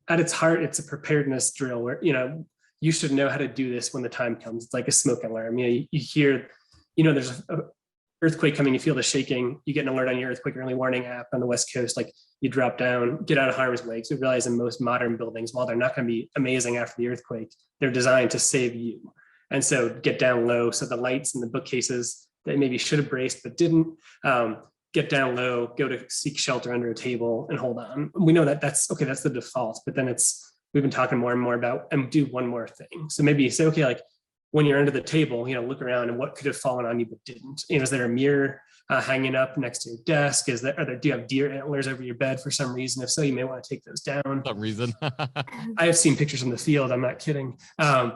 at its heart, it's a preparedness drill where, you should know how to do this when the time comes. It's like a smoke alarm. You hear, there's a earthquake coming, you feel the shaking, you get an alert on your earthquake early warning app on the West Coast, like you drop down, get out of harm's way. Because we realize in most modern buildings, while they're not going to be amazing after the earthquake, they're designed to save you. And so get down low. So the lights and the bookcases that maybe should have braced but didn't, get down low, go to seek shelter under a table and hold on. We know that that's okay, that's the default, but then we've been talking more and more about, and do one more thing. So maybe you say, okay, like when you're under the table, look around and what could have fallen on you but didn't. Is there a mirror hanging up next to your desk? Do you have deer antlers over your bed for some reason? If so, you may want to take those down. Some reason. I have seen pictures from the field. I'm not kidding. And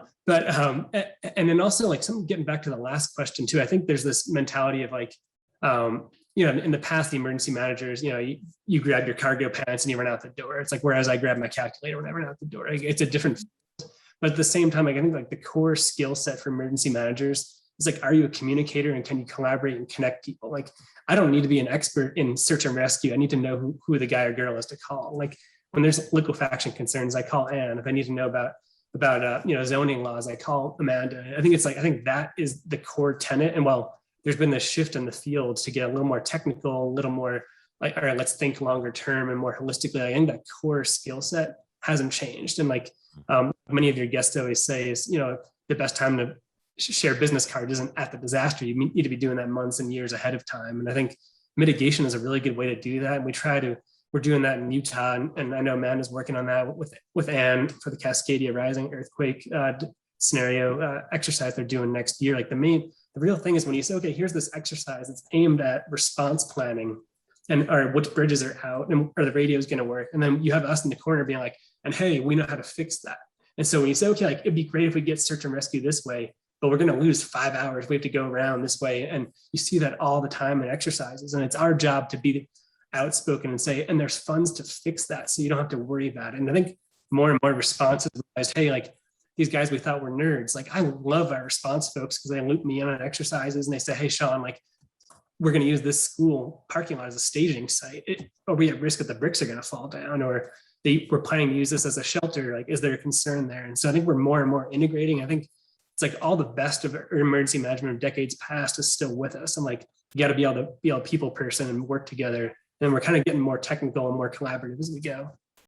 then also like getting back to the last question too, I think there's this mentality of like, in the past, the emergency managers, you grab your cargo pants and you run out the door. It's like, whereas I grab my calculator when I run out the door. It's a different, but at the same time, I think like the core skill set for emergency managers is like, are you a communicator and can you collaborate and connect people? Like, I don't need to be an expert in search and rescue. I need to know who the guy or girl is to call. Like when there's liquefaction concerns, I call Anne. If I need to know about zoning laws, I call Amanda. I think that is the core tenet. And while there's been this shift in the field to get a little more technical, a little more like, all right, let's think longer term and more holistically. I think that core skill set hasn't changed. And like many of your guests always say is, the best time to share business cards isn't at the disaster. You need to be doing that months and years ahead of time. And I think mitigation is a really good way to do that. And we're doing that in Utah. And I know Amanda's working on that with Anne for the Cascadia Rising earthquake scenario exercise they're doing next year. Like the real thing is when you say, okay, here's this exercise, it's aimed at response planning or which bridges are out and are the radios going to work. And then you have us in the corner being like, and hey, we know how to fix that. And so when you say, okay, like it'd be great if we get search and rescue this way, but we're going to lose 5 hours. We have to go around this way. And you see that all the time in exercises. And it's our job to be outspoken and say, and there's funds to fix that. So you don't have to worry about it. And I think more and more responses realize, hey, like these guys we thought were nerds. Like I love our response folks because they loop me in on exercises and they say, hey, Sean, like we're going to use this school parking lot as a staging site. Are we at risk that the bricks are going to fall down? Or we're planning to use this as a shelter? Like, is there a concern there? And so I think we're more and more integrating. I think it's like all the best of emergency management of decades past is still with us. And like, you got to be able to be a people person and work together. And we're kind of getting more technical and more collaborative as we go.